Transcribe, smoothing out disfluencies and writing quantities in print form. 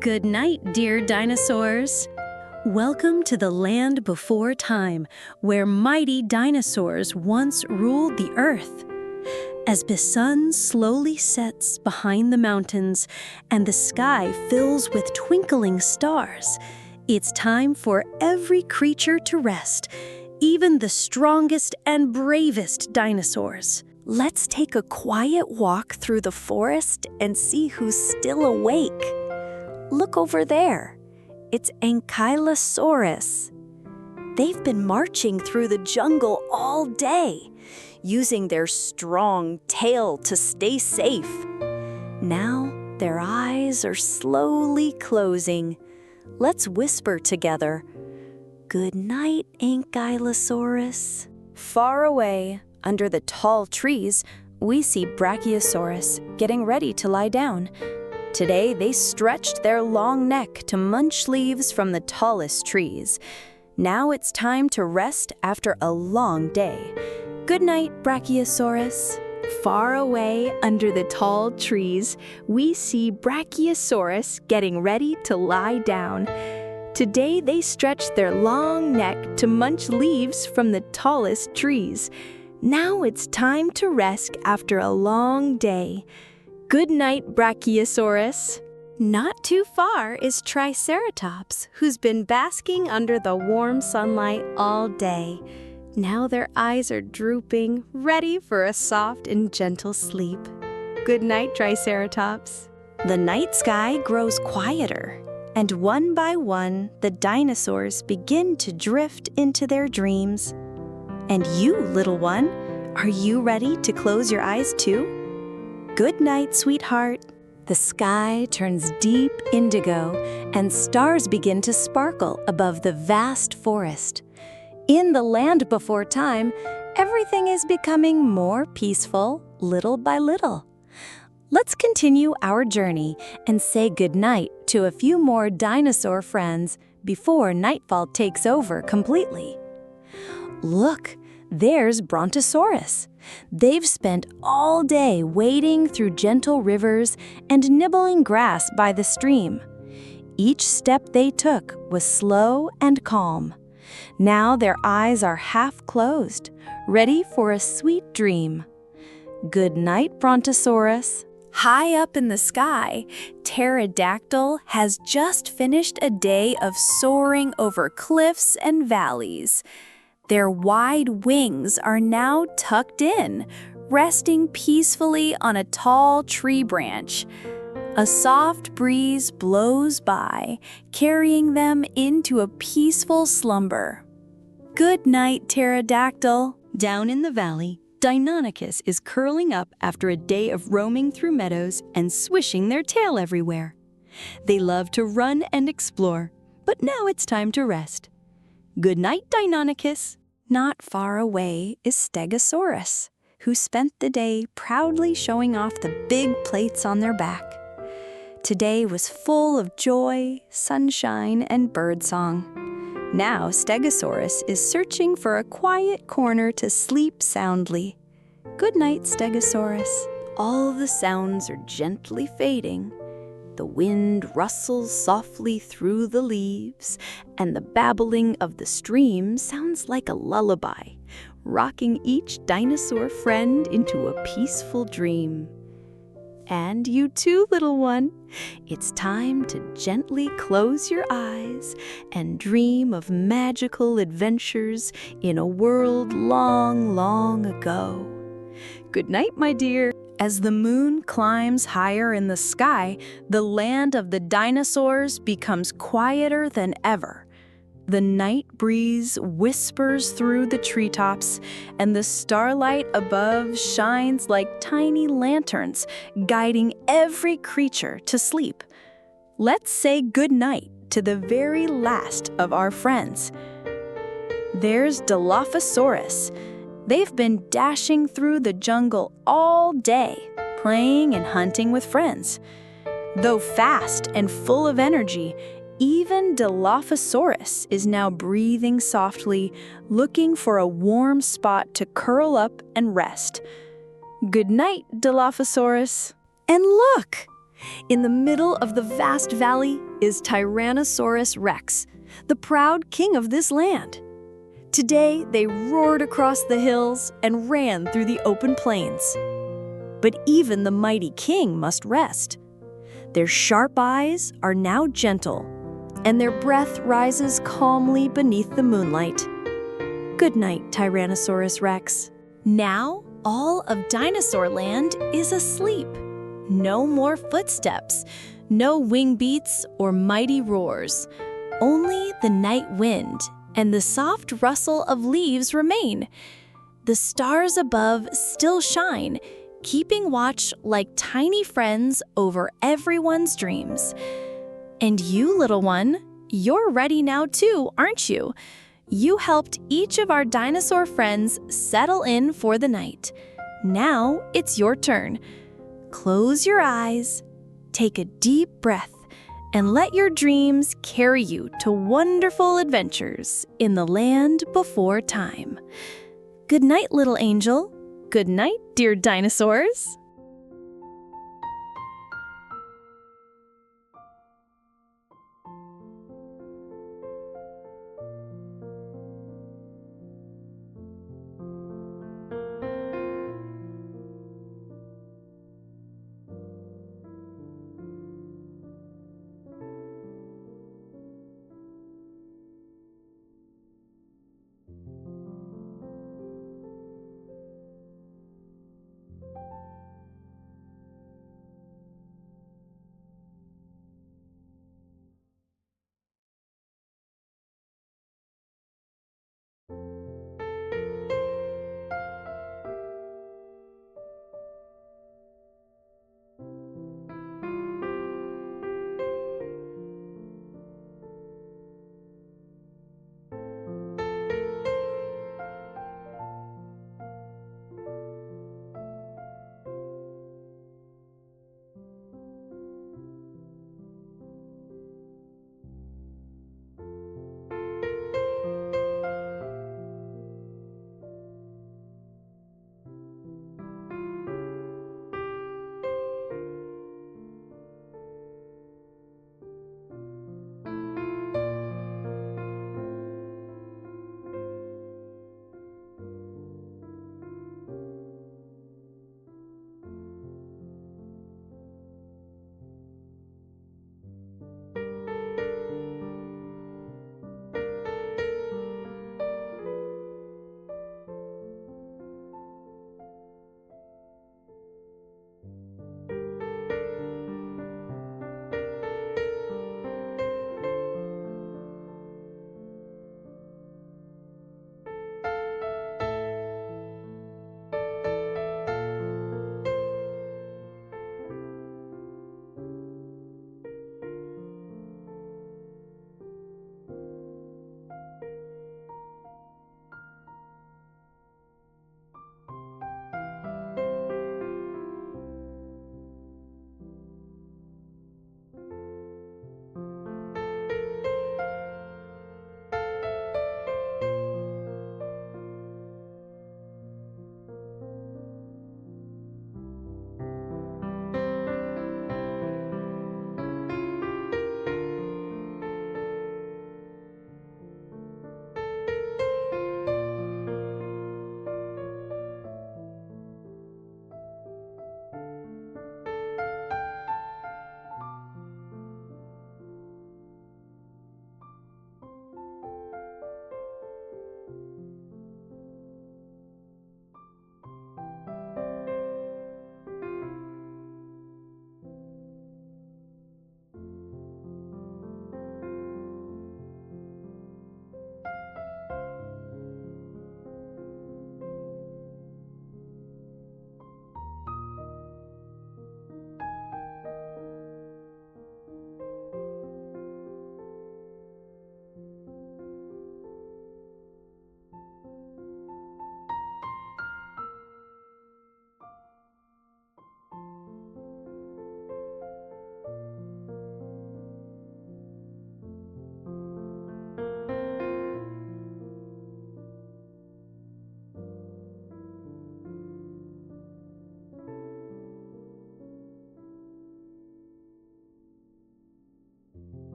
Good night, dear dinosaurs. Welcome to the land before time, where mighty dinosaurs once ruled the earth. As the sun slowly sets behind the mountains and the sky fills with twinkling stars, it's time for every creature to rest, even the strongest and bravest dinosaurs. Let's take a quiet walk through the forest and see who's still awake. Look over there. It's Ankylosaurus. They've been marching through the jungle all day, using their strong tail to stay safe. Now their eyes are slowly closing. Let's whisper together. Good night, Ankylosaurus. Far away, under the tall trees, we see Brachiosaurus getting ready to lie down. Today, they stretched their long neck to munch leaves from the tallest trees. Now it's time to rest after a long day. Good night, Brachiosaurus. Far away under the tall trees, we see Brachiosaurus getting ready to lie down. Today, they stretched their long neck to munch leaves from the tallest trees. Now it's time to rest after a long day. Good night, Brachiosaurus. Not too far is Triceratops, who's been basking under the warm sunlight all day. Now their eyes are drooping, ready for a soft and gentle sleep. Good night, Triceratops. The night sky grows quieter, and one by one, the dinosaurs begin to drift into their dreams. And you, little one, are you ready to close your eyes too? Good night, sweetheart. The sky turns deep indigo, and stars begin to sparkle above the vast forest. In the land before time, everything is becoming more peaceful, little by little. Let's continue our journey and say goodnight to a few more dinosaur friends before nightfall takes over completely. Look, there's Brontosaurus. They've spent all day wading through gentle rivers and nibbling grass by the stream. Each step they took was slow and calm. Now their eyes are half closed, ready for a sweet dream. Good night, Brontosaurus. High up in the sky, Pterodactyl has just finished a day of soaring over cliffs and valleys. Their wide wings are now tucked in, resting peacefully on a tall tree branch. A soft breeze blows by, carrying them into a peaceful slumber. Good night, Pterodactyl. Down in the valley, Deinonychus is curling up after a day of roaming through meadows and swishing their tail everywhere. They love to run and explore, but now it's time to rest. Good night, Deinonychus. Not far away is Stegosaurus, who spent the day proudly showing off the big plates on their back. Today was full of joy, sunshine, and birdsong. Now Stegosaurus is searching for a quiet corner to sleep soundly. Good night, Stegosaurus. All the sounds are gently fading. The wind rustles softly through the leaves, and the babbling of the stream sounds like a lullaby, rocking each dinosaur friend into a peaceful dream. And you too, little one. It's time to gently close your eyes and dream of magical adventures in a world long, long ago. Good night, my dear. As the moon climbs higher in the sky, the land of the dinosaurs becomes quieter than ever. The night breeze whispers through the treetops, and the starlight above shines like tiny lanterns, guiding every creature to sleep. Let's say goodnight to the very last of our friends. There's Dilophosaurus. They've been dashing through the jungle all day, playing and hunting with friends. Though fast and full of energy, even Dilophosaurus is now breathing softly, looking for a warm spot to curl up and rest. Good night, Dilophosaurus. And look! In the middle of the vast valley is Tyrannosaurus Rex, the proud king of this land. Today, they roared across the hills and ran through the open plains. But even the mighty king must rest. Their sharp eyes are now gentle, and their breath rises calmly beneath the moonlight. Good night, Tyrannosaurus Rex. Now, all of Dinosaur Land is asleep. No more footsteps, no wing beats or mighty roars. Only the night wind and the soft rustle of leaves remain. The stars above still shine, keeping watch like tiny friends over everyone's dreams. And you, little one, you're ready now too, aren't you? You helped each of our dinosaur friends settle in for the night. Now it's your turn. Close your eyes, take a deep breath, and let your dreams carry you to wonderful adventures in the land before time. Good night, little angel. Good night, dear dinosaurs.